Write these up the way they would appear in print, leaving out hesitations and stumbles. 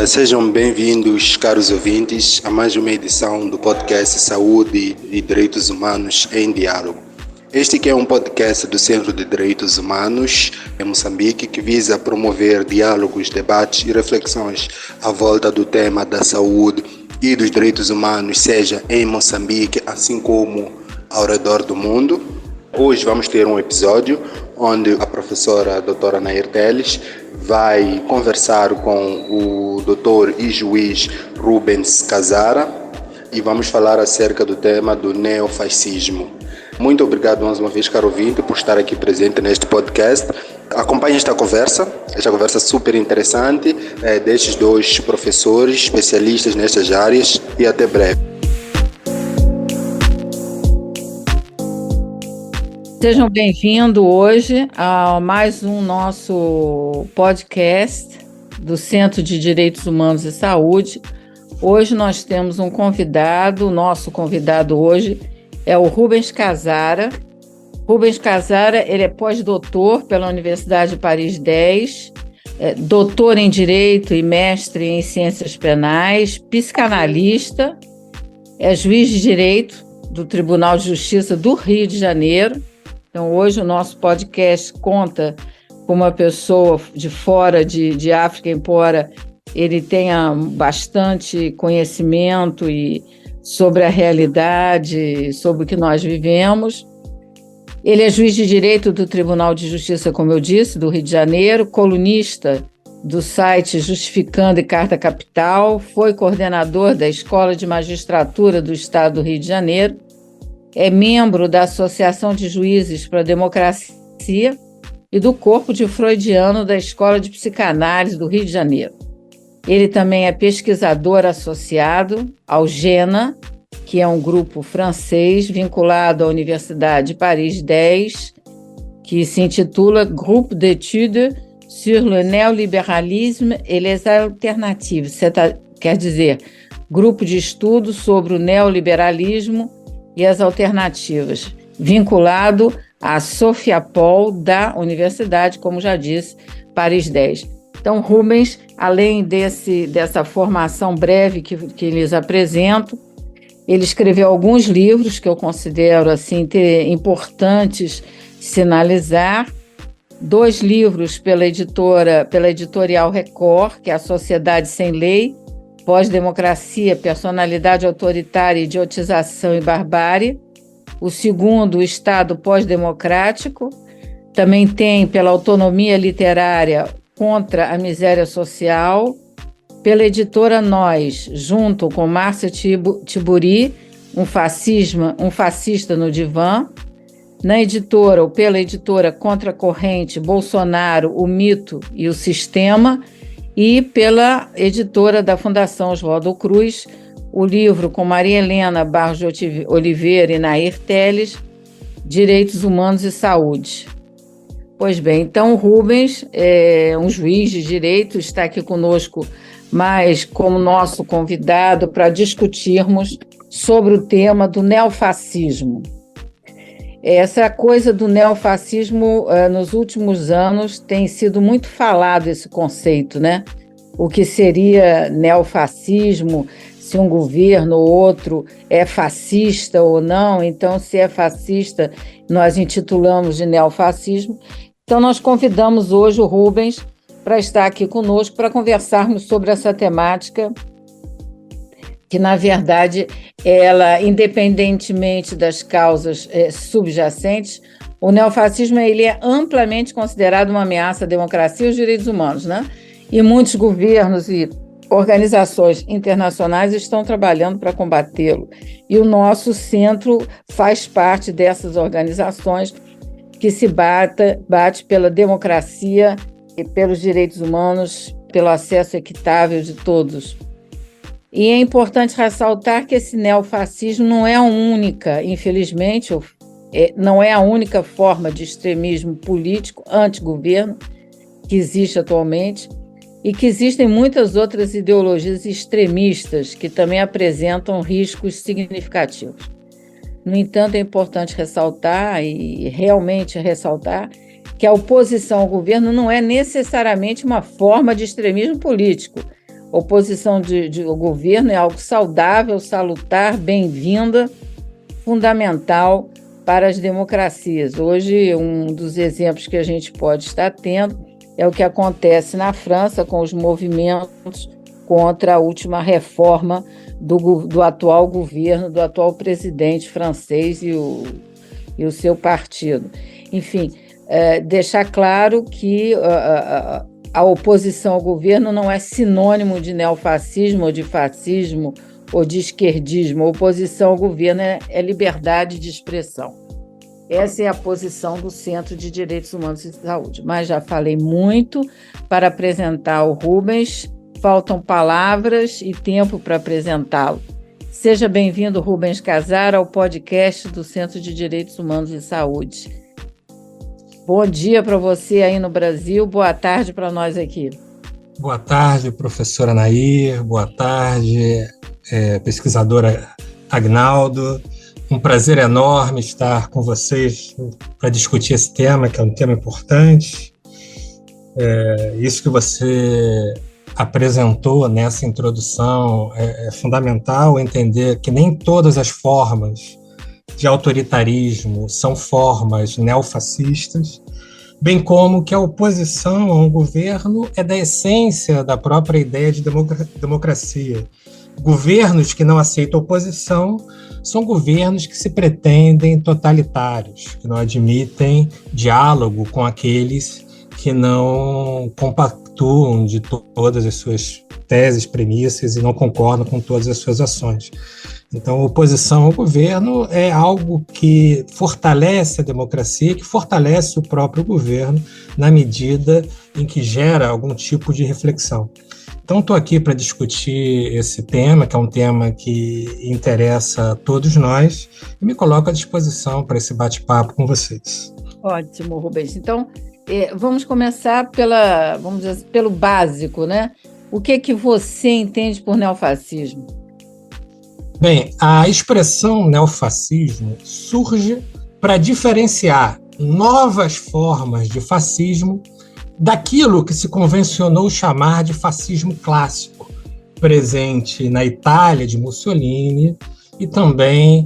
Sejam bem-vindos, caros ouvintes, a mais uma edição do podcast Saúde e Direitos Humanos em Diálogo. Este que é um podcast do Centro de Direitos Humanos em Moçambique que visa promover diálogos, debates e reflexões à volta do tema da saúde e dos direitos humanos, seja em Moçambique, assim como ao redor do mundo. Hoje vamos ter um episódio onde a professora doutora Nair Teles vai conversar com o doutor e juiz Rubens Casara e vamos falar acerca do tema do neofascismo. Muito obrigado mais uma vez, caro ouvinte, por estar aqui presente neste podcast. Acompanhe esta conversa super interessante destes dois professores especialistas nestas áreas e até breve. Sejam bem-vindos hoje a mais um nosso podcast do Centro de Direitos Humanos e Saúde. Hoje nós temos um convidado, o nosso convidado hoje é o Rubens Casara. Rubens Casara, ele é pós-doutor pela Universidade de Paris 10, doutor em Direito e mestre em Ciências Penais, psicanalista, é juiz de Direito do Tribunal de Justiça do Rio de Janeiro. Então, hoje o nosso podcast conta com uma pessoa de fora de África, embora ele tenha bastante conhecimento sobre a realidade, sobre o que nós vivemos. Ele é juiz de Direito do Tribunal de Justiça, como eu disse, do Rio de Janeiro, colunista do site Justificando e Carta Capital, foi coordenador da Escola de Magistratura do Estado do Rio de Janeiro, é membro da Associação de Juízes para a Democracia e do Corpo de Freudiano da Escola de Psicanálise do Rio de Janeiro. Ele também é pesquisador associado ao GENA, que é um grupo francês vinculado à Universidade de Paris 10, que se intitula Groupe d'études sur le néolibéralisme et les alternatives, quer dizer, Grupo de Estudos sobre o Neoliberalismo e as Alternativas, vinculado à Sofiapol da Universidade, como já disse, Paris 10. Então, Rubens, além dessa formação breve que lhes apresento, ele escreveu alguns livros que eu considero assim, importantes sinalizar, 2 livros pela editorial Record, que é A Sociedade Sem Lei, Pós-Democracia, Personalidade Autoritária, Idiotização e Barbárie. O segundo, o Estado Pós-Democrático. Também tem pela Autonomia Literária Contra a Miséria Social. Pela editora Nós, junto com Márcia Tiburi, um fascista no divã. Pela editora Contra a Corrente, Bolsonaro, o Mito e o Sistema. E pela editora da Fundação Oswaldo Cruz, o livro com Maria Helena Barros de Oliveira e Nair Teles, Direitos Humanos e Saúde. Pois bem, então o Rubens é um juiz de direito, está aqui conosco, mas como nosso convidado para discutirmos sobre o tema do neofascismo. Essa coisa do neofascismo, nos últimos anos, tem sido muito falado esse conceito, né? O que seria neofascismo, se um governo ou outro é fascista ou não. Então, se é fascista, nós intitulamos de neofascismo. Então, nós convidamos hoje o Rubens para estar aqui conosco para conversarmos sobre essa temática que, na verdade, ela, independentemente das causas subjacentes, o neofascismo ele é amplamente considerado uma ameaça à democracia e aos direitos humanos, né? E muitos governos e organizações internacionais estão trabalhando para combatê-lo. E o nosso centro faz parte dessas organizações que se bate pela democracia e pelos direitos humanos, pelo acesso equitável de todos. E é importante ressaltar que esse neofascismo não é a única, infelizmente, não é a única forma de extremismo político anti-governo que existe atualmente e que existem muitas outras ideologias extremistas que também apresentam riscos significativos. No entanto, é importante ressaltar, e realmente ressaltar, que a oposição ao governo não é necessariamente uma forma de extremismo político Oposição ao governo é algo saudável, salutar, bem-vinda, fundamental para as democracias. Hoje, um dos exemplos que a gente pode estar tendo é o que acontece na França com os movimentos contra a última reforma do atual governo, do atual presidente francês e o seu partido. Enfim, deixar claro que a oposição ao governo não é sinônimo de neofascismo ou de fascismo ou de esquerdismo. A oposição ao governo é liberdade de expressão. Essa é a posição do Centro de Direitos Humanos e Saúde. Mas já falei muito para apresentar o Rubens. Faltam palavras e tempo para apresentá-lo. Seja bem-vindo, Rubens Casar, ao podcast do Centro de Direitos Humanos e Saúde. Bom dia para você aí no Brasil, boa tarde para nós aqui. Boa tarde, professora Nair, boa tarde, pesquisadora Agnaldo. Um prazer enorme estar com vocês para discutir esse tema, que é um tema importante. Isso que você apresentou nessa introdução é fundamental entender que nem todas as formas de autoritarismo são formas neofascistas, bem como que a oposição ao governo é da essência da própria ideia de democracia. Governos que não aceitam oposição são governos que se pretendem totalitários, que não admitem diálogo com aqueles que não compactuam de todas as suas teses, premissas e não concordam com todas as suas ações. Então, a oposição ao governo é algo que fortalece a democracia, que fortalece o próprio governo na medida em que gera algum tipo de reflexão. Então, estou aqui para discutir esse tema, que é um tema que interessa a todos nós, e me coloco à disposição para esse bate-papo com vocês. Ótimo, Rubens. Então, vamos começar pelo básico, né? O que você entende por neofascismo? Bem, a expressão neofascismo surge para diferenciar novas formas de fascismo daquilo que se convencionou chamar de fascismo clássico, presente na Itália de Mussolini e também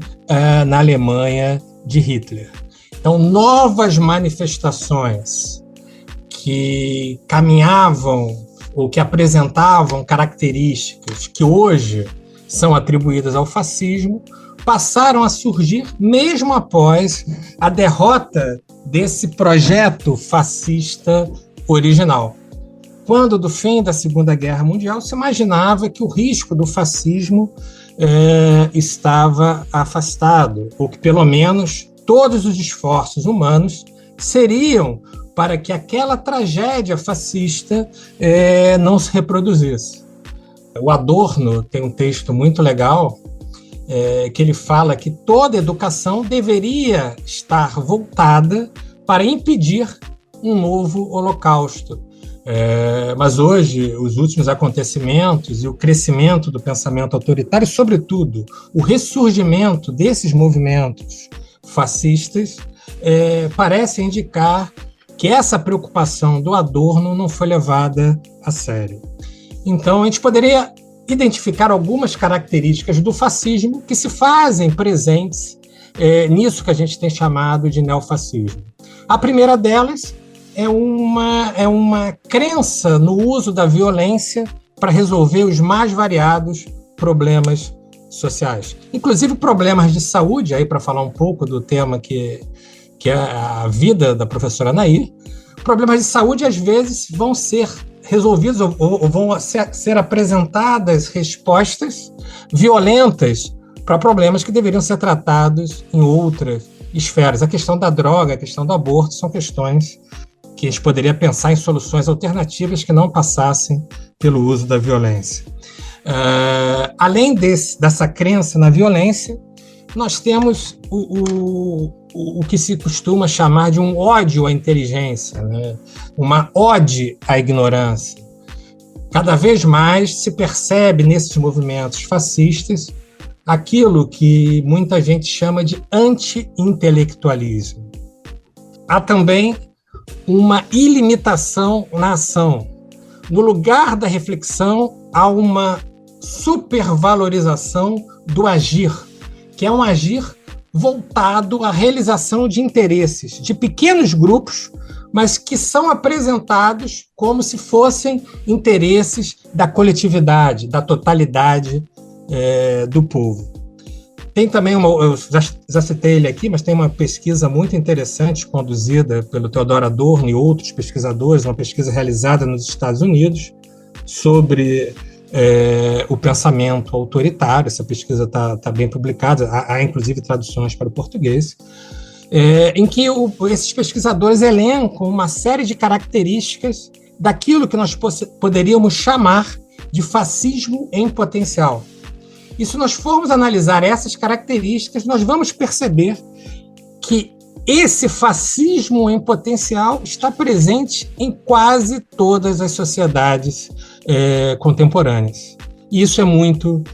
na Alemanha de Hitler. Então, novas manifestações que caminhavam ou que apresentavam características que hoje são atribuídas ao fascismo, passaram a surgir mesmo após a derrota desse projeto fascista original. Quando, do fim da Segunda Guerra Mundial, se imaginava que o risco do fascismo estava afastado, ou que, pelo menos, todos os esforços humanos seriam para que aquela tragédia fascista não se reproduzisse. O Adorno tem um texto muito legal que ele fala que toda educação deveria estar voltada para impedir um novo holocausto. Mas hoje, os últimos acontecimentos e o crescimento do pensamento autoritário, sobretudo o ressurgimento desses movimentos fascistas, parece indicar que essa preocupação do Adorno não foi levada a sério. Então, a gente poderia identificar algumas características do fascismo que se fazem presentes nisso que a gente tem chamado de neofascismo. A primeira delas é uma crença no uso da violência para resolver os mais variados problemas sociais, inclusive problemas de saúde, aí para falar um pouco do tema que é a vida da professora Nair. Problemas de saúde, às vezes, vão ser resolvidos ou vão ser apresentadas respostas violentas para problemas que deveriam ser tratados em outras esferas. A questão da droga, a questão do aborto são questões que a gente poderia pensar em soluções alternativas que não passassem pelo uso da violência. Além dessa crença na violência, nós temos o que se costuma chamar de um ódio à inteligência, né? Uma ode à ignorância. Cada vez mais se percebe nesses movimentos fascistas aquilo que muita gente chama de anti-intelectualismo. Há também uma ilimitação na ação, no lugar da reflexão, há uma supervalorização do agir, que é um agir voltado à realização de interesses de pequenos grupos, mas que são apresentados como se fossem interesses da coletividade, da totalidade do povo. Tem também eu já citei ele aqui, mas tem uma pesquisa muito interessante conduzida pelo Theodor Adorno e outros pesquisadores, uma pesquisa realizada nos Estados Unidos sobre o pensamento autoritário. Essa pesquisa está bem publicada, há inclusive traduções para o português, em que esses pesquisadores elencam uma série de características daquilo que nós poderíamos chamar de fascismo em potencial. E se nós formos analisar essas características, nós vamos perceber que esse fascismo em potencial está presente em quase todas as sociedades contemporâneas. E isso é muito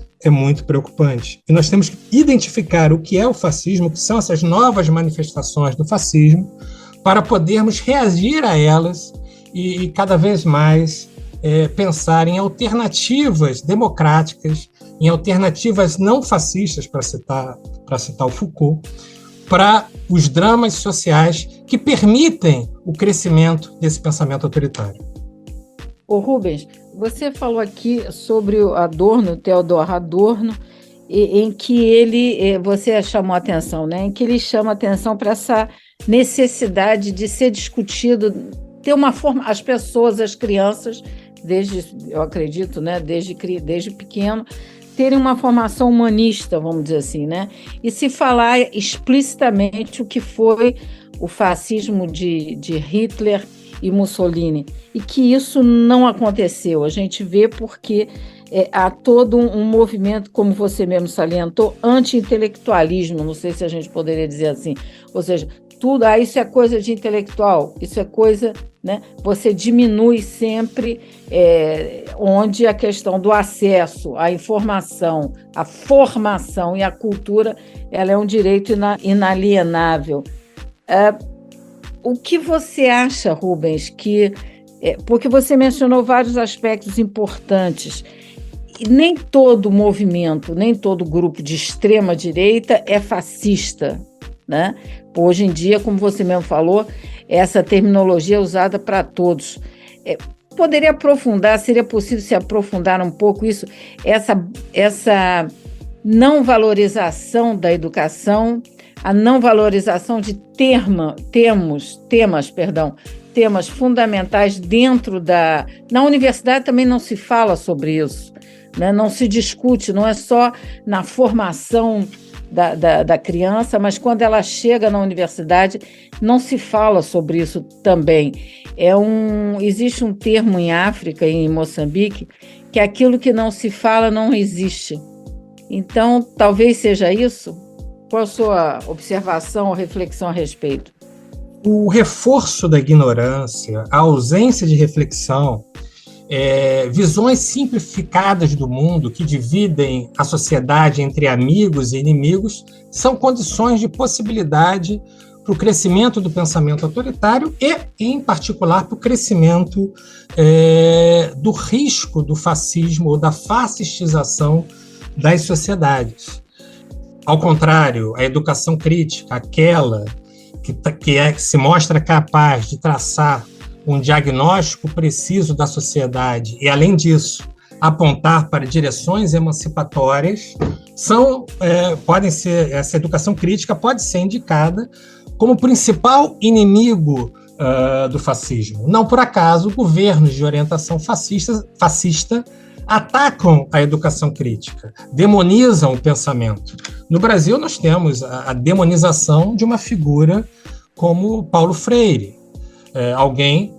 preocupante. E nós temos que identificar o que é o fascismo, o que são essas novas manifestações do fascismo, para podermos reagir a elas e cada vez mais pensar em alternativas democráticas, em alternativas não fascistas, para citar o Foucault, para os dramas sociais que permitem o crescimento desse pensamento autoritário. Ô Rubens, você falou aqui sobre o Adorno, Theodor Adorno, em que você chamou a atenção, né? Em que ele chama a atenção para essa necessidade de ser discutido, ter uma forma, as pessoas, as crianças, eu acredito, né? Desde pequeno, terem uma formação humanista, vamos dizer assim, né? E se falar explicitamente o que foi o fascismo de Hitler e Mussolini, e que isso não aconteceu. A gente vê porque há todo um movimento, como você mesmo salientou, anti-intelectualismo, não sei se a gente poderia dizer assim, ou seja, tudo, isso é coisa de intelectual, isso é coisa, né? Você diminui sempre onde a questão do acesso à informação, à formação e à cultura, ela é um direito inalienável. O que você acha, Rubens, porque você mencionou vários aspectos importantes, e nem todo movimento, nem todo grupo de extrema-direita é fascista, né? Hoje em dia, como você mesmo falou, essa terminologia é usada para todos. Poderia aprofundar, seria possível se aprofundar um pouco isso, essa não valorização da educação, a não valorização de temas fundamentais dentro na universidade também não se fala sobre isso, né? Não se discute, não é só na formação da criança, mas quando ela chega na universidade, não se fala sobre isso também. Existe um termo em África, em Moçambique, que aquilo que não se fala não existe. Então, talvez seja isso. Qual a sua observação ou reflexão a respeito? O reforço da ignorância, a ausência de reflexão, visões simplificadas do mundo que dividem a sociedade entre amigos e inimigos são condições de possibilidade para o crescimento do pensamento autoritário e, em particular, para o crescimento do risco do fascismo ou da fascistização das sociedades. Ao contrário, a educação crítica, aquela que se mostra capaz de traçar um diagnóstico preciso da sociedade e, além disso, apontar para direções emancipatórias, essa educação crítica pode ser indicada como principal inimigo do fascismo. Não por acaso, governos de orientação fascista atacam a educação crítica, demonizam o pensamento. No Brasil, nós temos a demonização de uma figura como Paulo Freire, alguém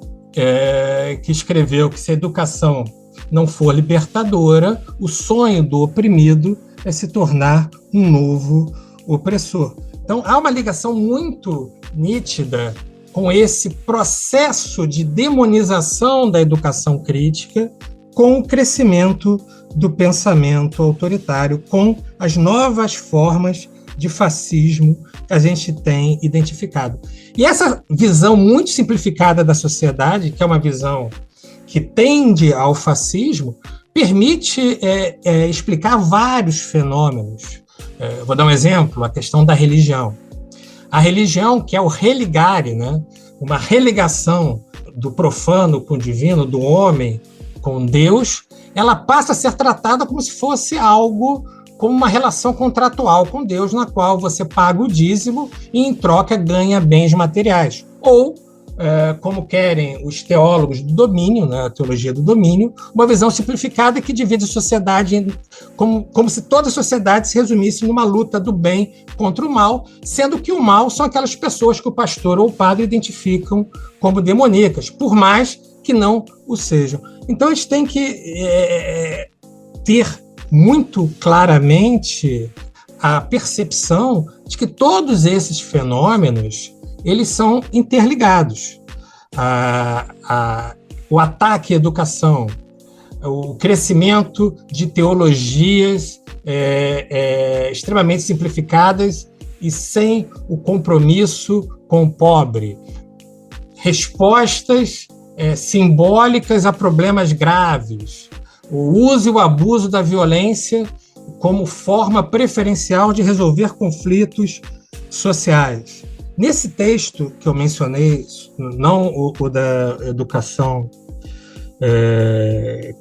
que escreveu que se a educação não for libertadora, o sonho do oprimido é se tornar um novo opressor. Então, há uma ligação muito nítida com esse processo de demonização da educação crítica com o crescimento do pensamento autoritário, com as novas formas de fascismo que a gente tem identificado. E essa visão muito simplificada da sociedade, que é uma visão que tende ao fascismo, permite explicar vários fenômenos. Vou dar um exemplo, a questão da religião. A religião, que é o religare, né? Uma religação do profano com o divino, do homem com Deus, ela passa a ser tratada como se fosse algo, como uma relação contratual com Deus, na qual você paga o dízimo e, em troca, ganha bens materiais. Ou, como querem os teólogos do domínio, né, a teologia do domínio, uma visão simplificada que divide a sociedade como se toda a sociedade se resumisse numa luta do bem contra o mal, sendo que o mal são aquelas pessoas que o pastor ou o padre identificam como demoníacas, por mais que não o sejam. Então, a gente tem que ter muito claramente a percepção de que todos esses fenômenos eles são interligados. O ataque à educação, o crescimento de teologias extremamente simplificadas e sem o compromisso com o pobre, respostas simbólicas a problemas graves, o uso e o abuso da violência como forma preferencial de resolver conflitos sociais. Nesse texto que eu mencionei, não o da educação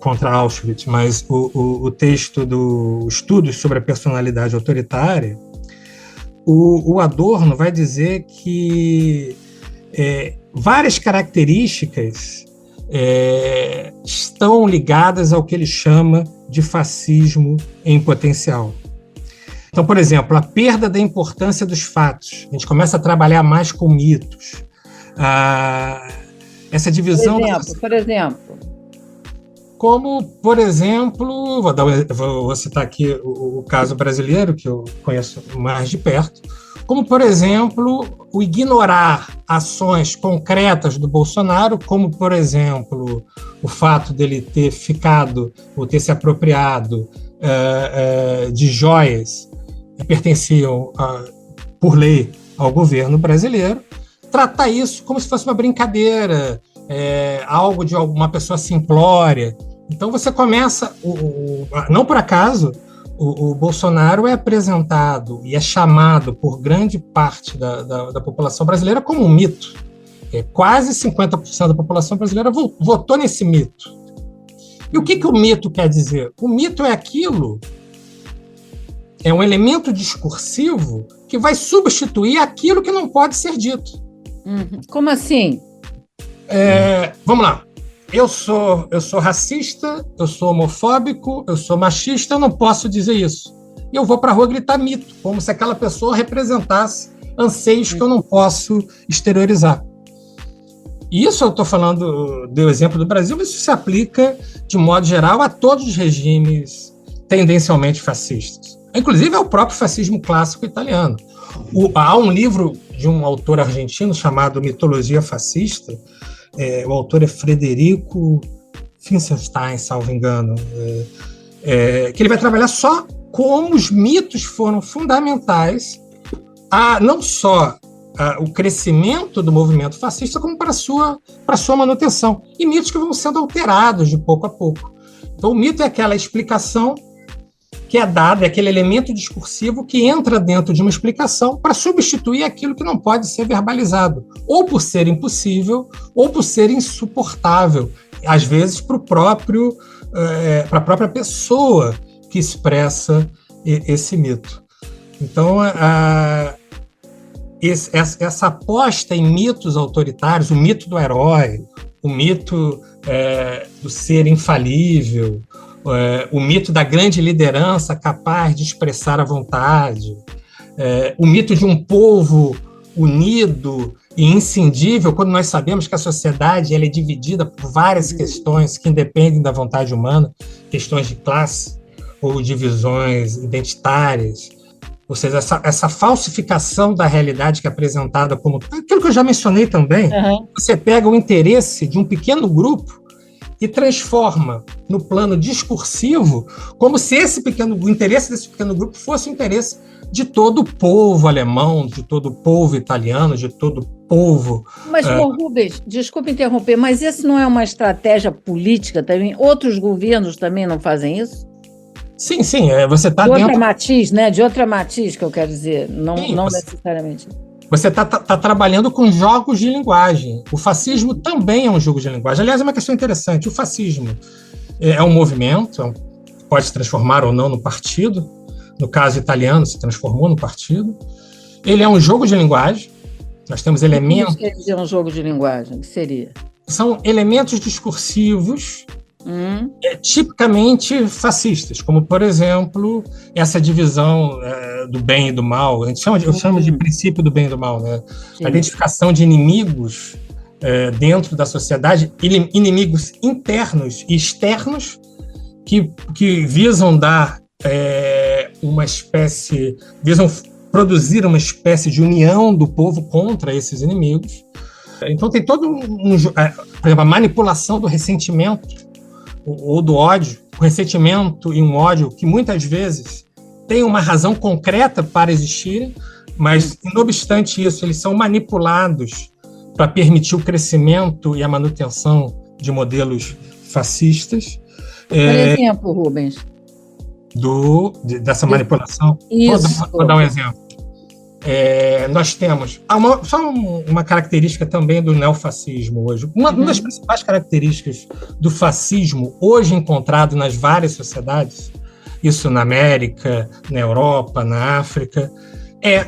contra Auschwitz, mas o texto do Estudos sobre a Personalidade Autoritária, o Adorno vai dizer que várias características estão ligadas ao que ele chama de fascismo em potencial. Então, por exemplo, a perda da importância dos fatos. A gente começa a trabalhar mais com mitos. Essa divisão... Por exemplo? Como, por exemplo, vou citar aqui o caso brasileiro, que eu conheço mais de perto, como, por exemplo, o ignorar ações concretas do Bolsonaro, como, por exemplo, o fato dele ter ficado ou ter se apropriado de joias que pertenciam, por lei, ao governo brasileiro, tratar isso como se fosse uma brincadeira, algo de alguma pessoa simplória. Então você começa, não por acaso, o Bolsonaro é apresentado e é chamado por grande parte da população brasileira como um mito. Quase 50% da população brasileira votou nesse mito. E o que o mito quer dizer? O mito é aquilo, é um elemento discursivo que vai substituir aquilo que não pode ser dito. Como assim? Vamos lá. Eu sou racista, eu sou homofóbico, eu sou machista, eu não posso dizer isso. E eu vou para a rua gritar mito, como se aquela pessoa representasse anseios que eu não posso exteriorizar. E isso eu estou falando do exemplo do Brasil, mas isso se aplica, de modo geral, a todos os regimes tendencialmente fascistas. Inclusive ao próprio fascismo clássico italiano. Há um livro de um autor argentino chamado Mitologia Fascista. O autor é Frederico Finkelstein, salvo engano, que ele vai trabalhar só como os mitos foram fundamentais a não só o crescimento do movimento fascista, como para sua manutenção. E mitos que vão sendo alterados de pouco a pouco. Então, o mito é aquela explicação que é dada, é aquele elemento discursivo que entra dentro de uma explicação para substituir aquilo que não pode ser verbalizado, ou por ser impossível, ou por ser insuportável, às vezes para a própria pessoa que expressa esse mito. Então, essa aposta em mitos autoritários, o mito do herói, o mito do ser infalível, o mito da grande liderança capaz de expressar a vontade, o mito de um povo unido e inscindível, quando nós sabemos que a sociedade ela é dividida por várias questões que independem da vontade humana, questões de classe ou divisões identitárias. Ou seja, essa falsificação da realidade que é apresentada como... Aquilo que eu já mencionei também, Você pega o interesse de um pequeno grupo e transforma no plano discursivo como se o interesse desse pequeno grupo fosse o interesse de todo o povo alemão, de todo o povo italiano, de todo o povo... Mas, Rubens, desculpe interromper, mas isso não é uma estratégia política também? Outros governos também não fazem isso? Sim, você está dentro... outra matiz, né? De outra matiz, que eu quero dizer, não necessariamente. Você está trabalhando com jogos de linguagem. O fascismo também é um jogo de linguagem. Aliás, é uma questão interessante. O fascismo é um movimento, pode se transformar ou não no partido. No caso italiano, se transformou no partido. Ele é um jogo de linguagem. Nós temos elementos... O que quer dizer um jogo de linguagem? O que seria? São elementos discursivos tipicamente fascistas, como, por exemplo, essa divisão do bem e do mal. Eu chamo de princípio do bem e do mal, né? A identificação de inimigos dentro da sociedade, inimigos internos e externos que visam dar visam produzir uma espécie de união do povo contra esses inimigos. Então tem todo por exemplo, a manipulação do ressentimento ou do ódio, o ressentimento e um ódio que muitas vezes têm uma razão concreta para existirem, mas, não obstante isso, eles são manipulados para permitir o crescimento e a manutenção de modelos fascistas. Por exemplo, Rubens? Dessa manipulação. Isso. Vou dar um exemplo. Nós temos só uma característica também do neofascismo hoje. Uma das principais características do fascismo hoje encontrado nas várias sociedades, isso na América, na Europa, na África, é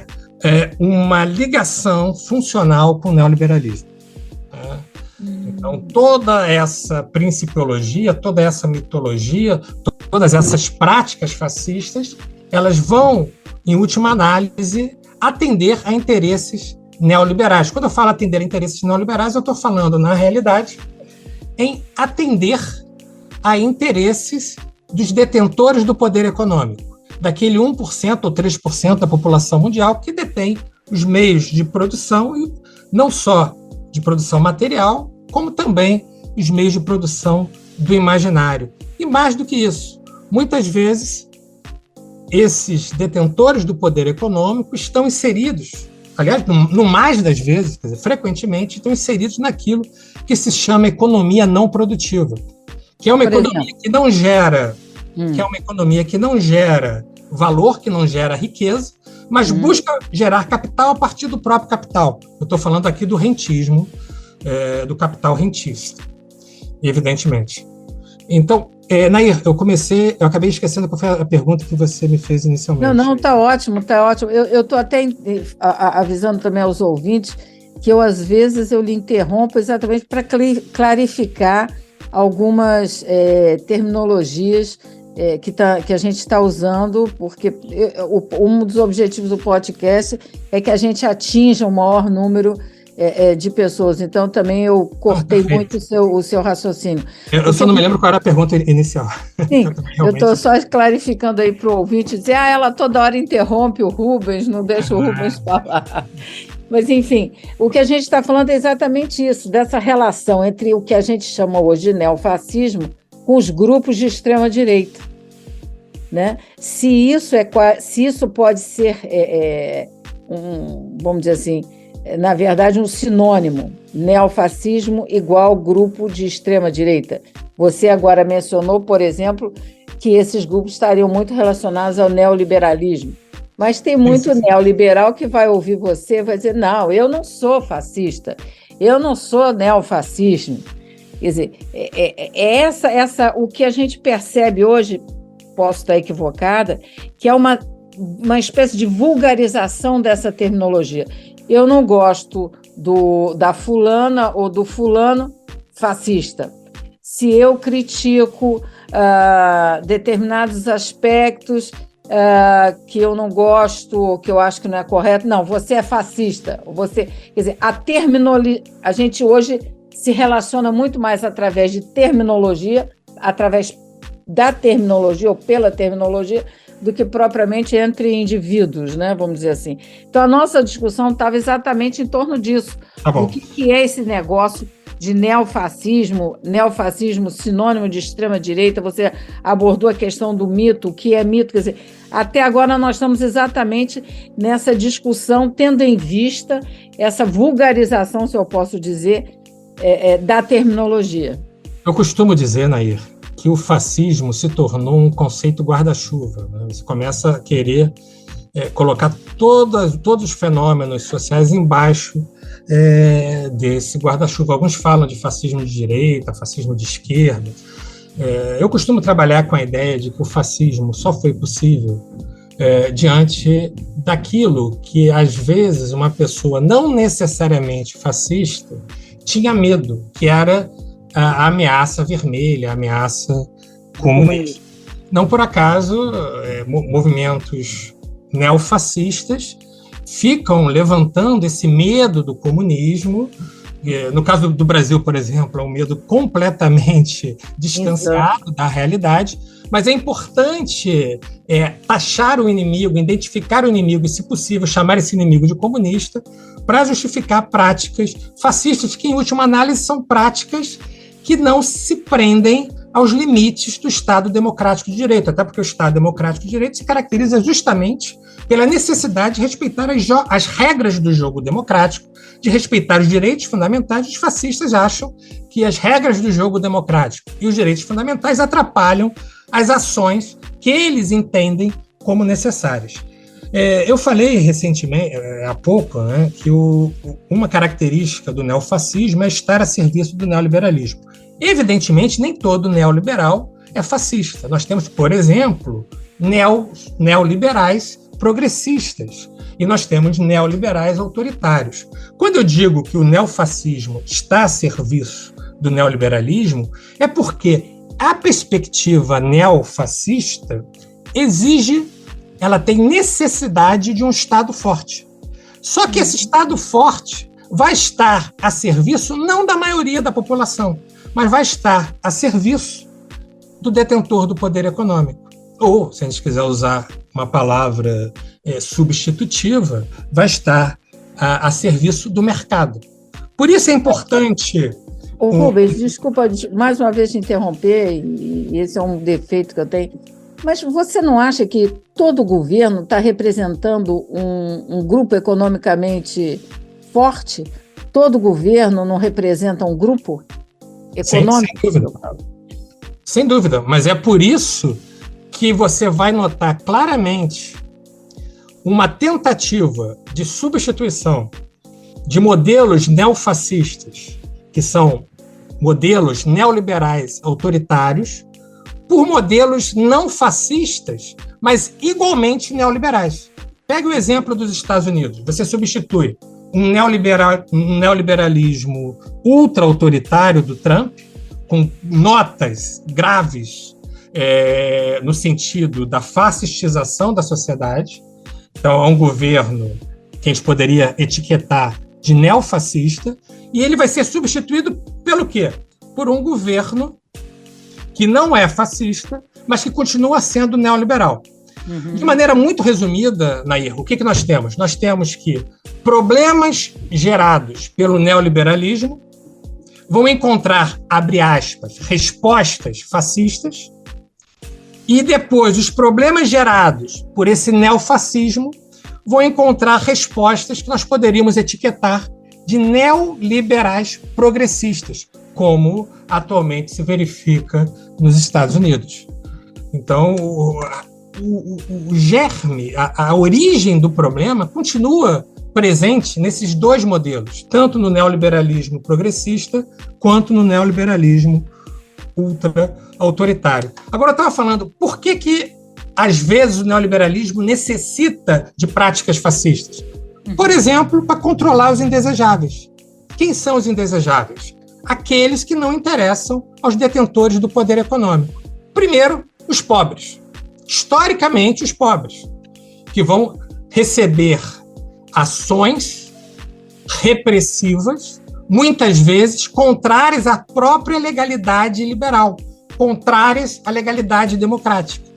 uma ligação funcional com o neoliberalismo. Então, toda essa principiologia, toda essa mitologia, todas essas práticas fascistas, elas vão, em última análise, atender a interesses neoliberais. Quando eu falo atender a interesses neoliberais, eu estou falando, na realidade, em atender a interesses dos detentores do poder econômico, daquele 1% ou 3% da população mundial que detém os meios de produção, e não só de produção material, como também os meios de produção do imaginário. E mais do que isso, muitas vezes, esses detentores do poder econômico estão inseridos, aliás, no mais das vezes, quer dizer, frequentemente, estão inseridos naquilo que se chama economia não produtiva, que é uma economia que não gera, valor, que não gera riqueza, mas busca gerar capital a partir do próprio capital. Eu estou falando aqui do rentismo, do capital rentista, evidentemente. Então, Nair, eu acabei esquecendo qual foi a pergunta que você me fez inicialmente. Não, está ótimo, está ótimo. Eu estou até avisando também aos ouvintes que às vezes, eu lhe interrompo exatamente para clarificar algumas terminologias que a gente está usando, porque um dos objetivos do podcast é que a gente atinja o maior número de pessoas. Então, também eu cortei muito o seu raciocínio. Eu só não me lembro qual era a pergunta inicial. Sim, eu estou só clarificando aí para o ouvinte dizer, ela toda hora interrompe o Rubens, não deixa o Rubens falar. Mas, enfim, o que a gente está falando é exatamente isso, dessa relação entre o que a gente chama hoje de neofascismo com os grupos de extrema-direita. Né? Se isso pode ser, vamos dizer assim, na verdade, um sinônimo, neofascismo igual grupo de extrema-direita. Você agora mencionou, por exemplo, que esses grupos estariam muito relacionados ao neoliberalismo. Mas tem muito neoliberal que vai ouvir você e vai dizer, não, eu não sou fascista, eu não sou neofascismo. Quer dizer, o que a gente percebe hoje, posso estar equivocada, que é uma espécie de vulgarização dessa terminologia. Eu não gosto da fulana ou do fulano fascista. Se eu critico determinados aspectos que eu não gosto ou que eu acho que não é correto, não, você é fascista. Quer dizer, a gente hoje se relaciona muito mais através de terminologia, através da terminologia ou pela terminologia, do que propriamente entre indivíduos, né? Vamos dizer assim. Então, a nossa discussão estava exatamente em torno disso. Tá bom. O que é esse negócio de neofascismo, sinônimo de extrema-direita, você abordou a questão do mito, o que é mito, quer dizer, até agora nós estamos exatamente nessa discussão, tendo em vista essa vulgarização, se eu posso dizer, da terminologia. Eu costumo dizer, Nair, que o fascismo se tornou um conceito guarda-chuva, né? Você começa a querer colocar todos os fenômenos sociais embaixo desse guarda-chuva. Alguns falam de fascismo de direita, fascismo de esquerda. Eu costumo trabalhar com a ideia de que o fascismo só foi possível diante daquilo que, às vezes, uma pessoa não necessariamente fascista tinha medo, que era a ameaça vermelha, a ameaça comunista. Não por acaso, movimentos neofascistas ficam levantando esse medo do comunismo. No caso do Brasil, por exemplo, é um medo completamente distanciado da realidade, mas é importante taxar o inimigo, identificar o inimigo e, se possível, chamar esse inimigo de comunista para justificar práticas fascistas que, em última análise, são práticas que não se prendem aos limites do Estado Democrático de Direito, até porque o Estado Democrático de Direito se caracteriza justamente pela necessidade de respeitar as regras do jogo democrático, de respeitar os direitos fundamentais. Os fascistas acham que as regras do jogo democrático e os direitos fundamentais atrapalham as ações que eles entendem como necessárias. Eu falei recentemente, há pouco, né, que uma característica do neofascismo é estar a serviço do neoliberalismo. Evidentemente, nem todo neoliberal é fascista. Nós temos, por exemplo, neoliberais progressistas e nós temos neoliberais autoritários. Quando eu digo que o neofascismo está a serviço do neoliberalismo, é porque a perspectiva neofascista ela tem necessidade de um Estado forte. Só que esse Estado forte vai estar a serviço não da maioria da população, mas vai estar a serviço do detentor do poder econômico. Ou, se a gente quiser usar uma palavra substitutiva, vai estar a serviço do mercado. Por isso é importante... Rubens, desculpa mais uma vez te interromper, e esse é um defeito que eu tenho, mas você não acha que todo governo está representando um grupo economicamente forte? Todo governo não representa um grupo econômico? Sem dúvida. Sem dúvida, mas é por isso que você vai notar claramente uma tentativa de substituição de modelos neofascistas, que são modelos neoliberais autoritários, por modelos não fascistas, mas igualmente neoliberais. Pegue o exemplo dos Estados Unidos. Você substitui um neoliberalismo ultra-autoritário do Trump, com notas graves no sentido da fascistização da sociedade. Então, é um governo que a gente poderia etiquetar de neofascista, e ele vai ser substituído pelo quê? Por um governo que não é fascista, mas que continua sendo neoliberal. Uhum. De maneira muito resumida, Nair, o que nós temos? Nós temos que problemas gerados pelo neoliberalismo vão encontrar, abre aspas, respostas fascistas, e depois os problemas gerados por esse neofascismo vão encontrar respostas que nós poderíamos etiquetar de neoliberais progressistas, como atualmente se verifica nos Estados Unidos. Então, o germe, a origem do problema continua presente nesses dois modelos, tanto no neoliberalismo progressista quanto no neoliberalismo ultra-autoritário. Agora, eu estava falando, por que às vezes o neoliberalismo necessita de práticas fascistas? Por exemplo, para controlar os indesejáveis. Quem são os indesejáveis? Aqueles que não interessam aos detentores do poder econômico. Primeiro, os pobres. Historicamente, os pobres, que vão receber ações repressivas, muitas vezes contrárias à própria legalidade liberal, contrárias à legalidade democrática.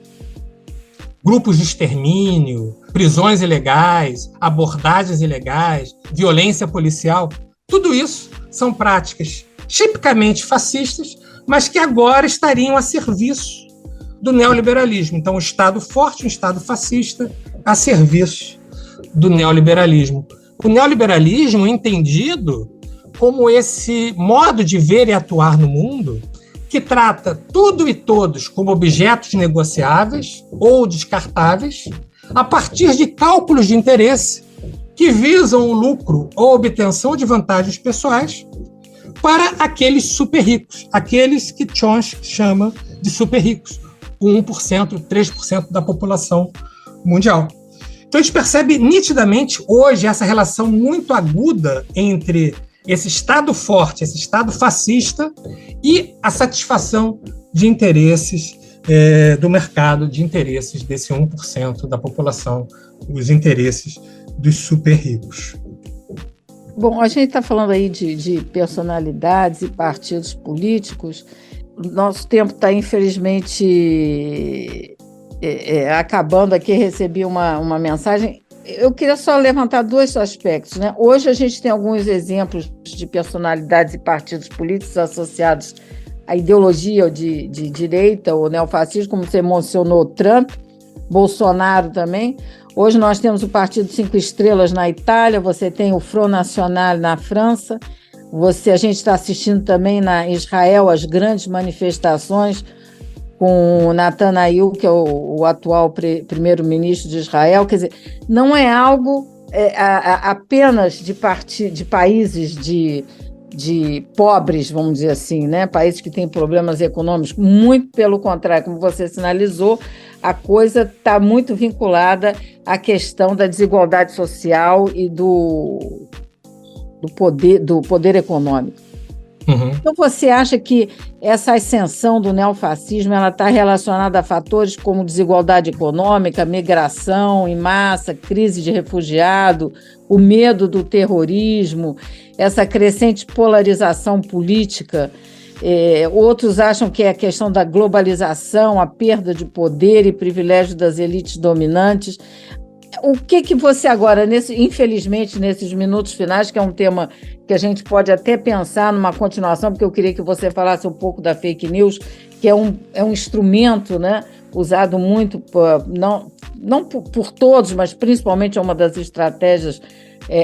Grupos de extermínio, prisões ilegais, abordagens ilegais, violência policial, tudo isso são práticas tipicamente fascistas, mas que agora estariam a serviço do neoliberalismo. Então, um Estado forte, um Estado fascista, a serviço do neoliberalismo. O neoliberalismo entendido como esse modo de ver e atuar no mundo que trata tudo e todos como objetos negociáveis ou descartáveis a partir de cálculos de interesse que visam o lucro ou obtenção de vantagens pessoais para aqueles super ricos, aqueles que Chomsky chama de super ricos, o 1%, 3% da população mundial. Então a gente percebe nitidamente hoje essa relação muito aguda entre esse Estado forte, esse Estado fascista e a satisfação de interesses do mercado, de interesses desse 1% da população, os interesses dos super ricos. Bom, a gente está falando aí de personalidades e partidos políticos. Nosso tempo está, infelizmente, acabando aqui. Recebi uma mensagem. Eu queria só levantar dois aspectos, né? Hoje a gente tem alguns exemplos de personalidades e partidos políticos associados à ideologia de direita ou neofascismo, como você mencionou, Trump, Bolsonaro também. Hoje nós temos o Partido Cinco Estrelas na Itália, você tem o Front National na França, a gente está assistindo também na Israel as grandes manifestações com o Netanyahu, que é o atual primeiro-ministro de Israel. Quer dizer, não é algo apenas de países de pobres, vamos dizer assim, né? Países que têm problemas econômicos. Muito pelo contrário, como você sinalizou, a coisa está muito vinculada à questão da desigualdade social e do poder econômico. Uhum. Então, você acha que essa ascensão do neofascismo está relacionada a fatores como desigualdade econômica, migração em massa, crise de refugiado, o medo do terrorismo, essa crescente polarização política? Outros acham que é a questão da globalização, a perda de poder e privilégio das elites dominantes. O que você agora, infelizmente, nesses minutos finais, que é um tema que a gente pode até pensar numa continuação, porque eu queria que você falasse um pouco da fake news, que é um instrumento, né, usado muito, não por todos, mas principalmente é uma das estratégias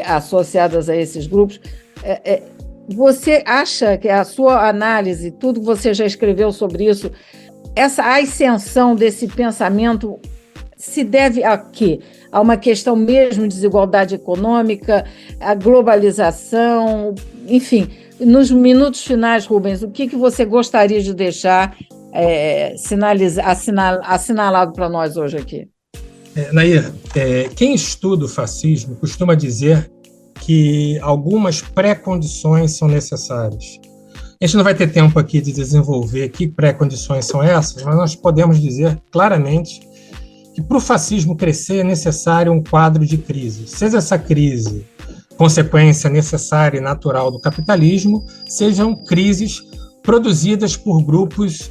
associadas a esses grupos. Você acha que a sua análise, tudo que você já escreveu sobre isso, essa ascensão desse pensamento se deve a quê? A uma questão mesmo de desigualdade econômica, a globalização, enfim. Nos minutos finais, Rubens, o que você gostaria de deixar assinalado para nós hoje aqui? Nair, quem estuda o fascismo costuma dizer que algumas pré-condições são necessárias. A gente não vai ter tempo aqui de desenvolver que pré-condições são essas, mas nós podemos dizer claramente que para o fascismo crescer é necessário um quadro de crise. Seja essa crise consequência necessária e natural do capitalismo, sejam crises produzidas por grupos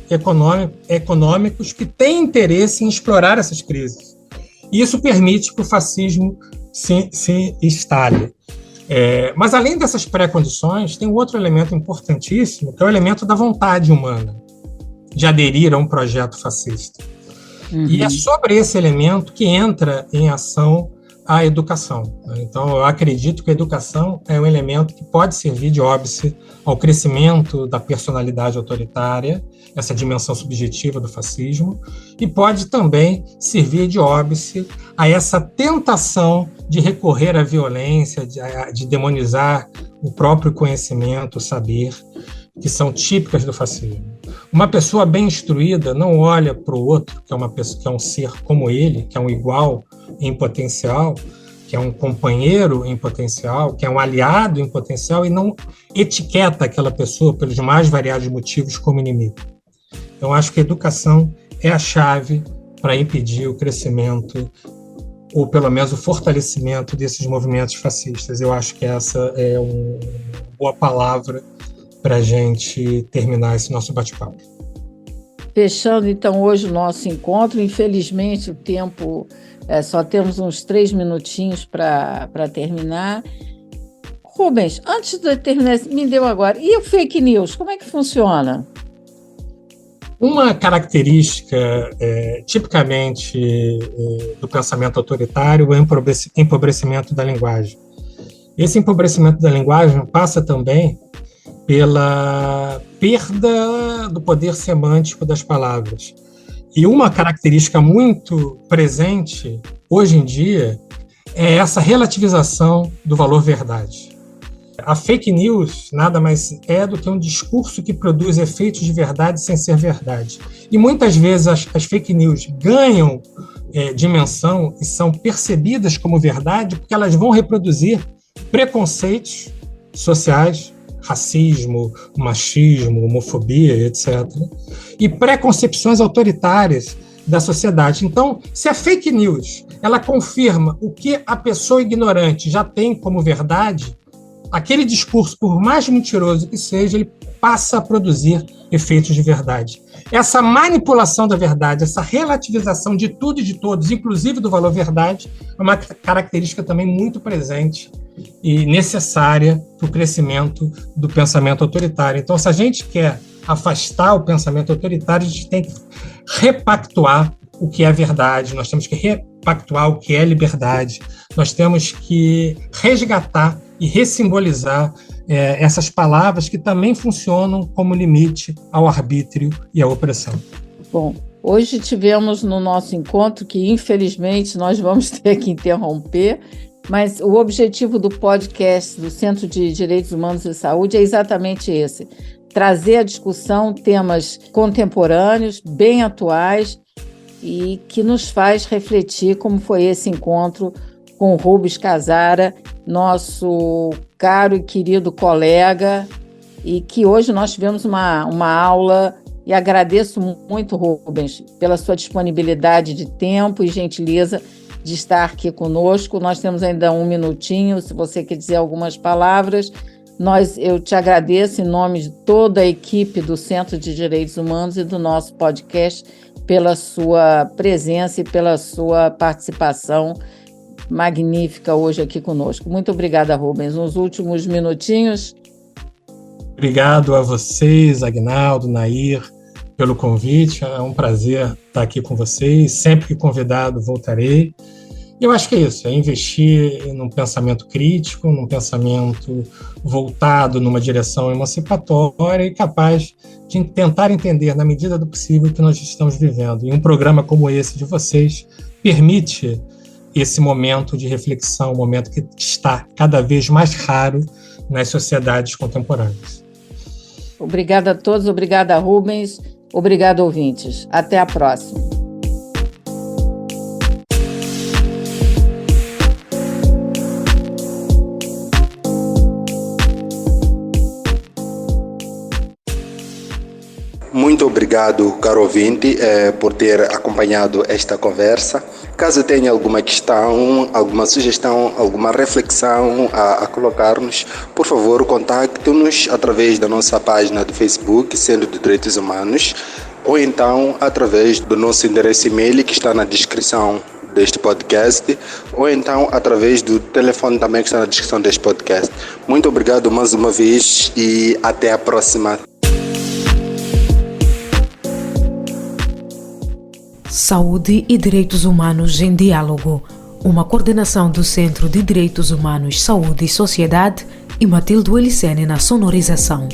econômicos que têm interesse em explorar essas crises. E isso permite que o fascismo se instale. Mas, além dessas pré-condições, tem um outro elemento importantíssimo, que é o elemento da vontade humana de aderir a um projeto fascista. Uhum. E é sobre esse elemento que entra em ação a educação. Então, eu acredito que a educação é um elemento que pode servir de óbice ao crescimento da personalidade autoritária, essa dimensão subjetiva do fascismo, e pode também servir de óbice a essa tentação de recorrer à violência, de demonizar o próprio conhecimento, o saber, que são típicas do fascismo. Uma pessoa bem instruída não olha para o outro, que é uma pessoa, que é um ser como ele, que é um igual em potencial, que é um companheiro em potencial, que é um aliado em potencial, e não etiqueta aquela pessoa pelos mais variados motivos como inimigo. Então, acho que a educação é a chave para impedir o crescimento ou, pelo menos, o fortalecimento desses movimentos fascistas. Eu acho que essa é uma boa palavra para a gente terminar esse nosso bate-papo. Fechando, então, hoje o nosso encontro. Infelizmente, o tempo, só temos uns 3 minutinhos para terminar. Rubens, antes de terminar, me deu agora. E o fake news, como é que funciona? Uma característica tipicamente do pensamento autoritário é o empobrecimento da linguagem. Esse empobrecimento da linguagem passa também pela perda do poder semântico das palavras. E uma característica muito presente hoje em dia é essa relativização do valor verdade. A fake news nada mais é do que um discurso que produz efeitos de verdade sem ser verdade. E muitas vezes as fake news ganham dimensão e são percebidas como verdade porque elas vão reproduzir preconceitos sociais, racismo, machismo, homofobia, etc. E preconcepções autoritárias da sociedade. Então, se a fake news ela confirma o que a pessoa ignorante já tem como verdade, aquele discurso, por mais mentiroso que seja, ele passa a produzir efeitos de verdade. Essa manipulação da verdade, essa relativização de tudo e de todos, inclusive do valor verdade, é uma característica também muito presente e necessária para o crescimento do pensamento autoritário. Então, se a gente quer afastar o pensamento autoritário, a gente tem que repactuar o que é verdade, nós temos que repactuar o que é liberdade, nós temos que resgatar e ressimbolizar essas palavras que também funcionam como limite ao arbítrio e à opressão. Bom, hoje tivemos no nosso encontro, que infelizmente nós vamos ter que interromper, mas o objetivo do podcast do Centro de Direitos Humanos e Saúde é exatamente esse: trazer à discussão temas contemporâneos, bem atuais, e que nos faz refletir como foi esse encontro com o Rubens Casara, nosso caro e querido colega, e que hoje nós tivemos uma aula, e agradeço muito, Rubens, pela sua disponibilidade de tempo e gentileza de estar aqui conosco. Nós temos ainda um minutinho, se você quer dizer algumas palavras. Eu te agradeço em nome de toda a equipe do Centro de Direitos Humanos e do nosso podcast pela sua presença e pela sua participação magnífica hoje aqui conosco. Muito obrigada, Rubens. Nos últimos minutinhos. Obrigado a vocês, Aguinaldo, Nair, pelo convite. É um prazer estar aqui com vocês. Sempre que convidado, voltarei. E eu acho que é isso, é investir num pensamento crítico, num pensamento voltado numa direção emancipatória e capaz de tentar entender, na medida do possível, o que nós estamos vivendo. E um programa como esse de vocês permite esse momento de reflexão, um momento que está cada vez mais raro nas sociedades contemporâneas. Obrigada a todos, obrigada, Rubens, obrigado, ouvintes. Até a próxima. Muito obrigado, caro ouvinte, por ter acompanhado esta conversa. Caso tenha alguma questão, alguma sugestão, alguma reflexão a colocar-nos, por favor, contacte-nos através da nossa página do Facebook, Centro de Direitos Humanos, ou então através do nosso endereço e-mail que está na descrição deste podcast, ou então através do telefone também que está na descrição deste podcast. Muito obrigado mais uma vez e até a próxima. Saúde e Direitos Humanos em Diálogo, uma coordenação do Centro de Direitos Humanos, Saúde e Sociedade e Matilde Elicene na sonorização.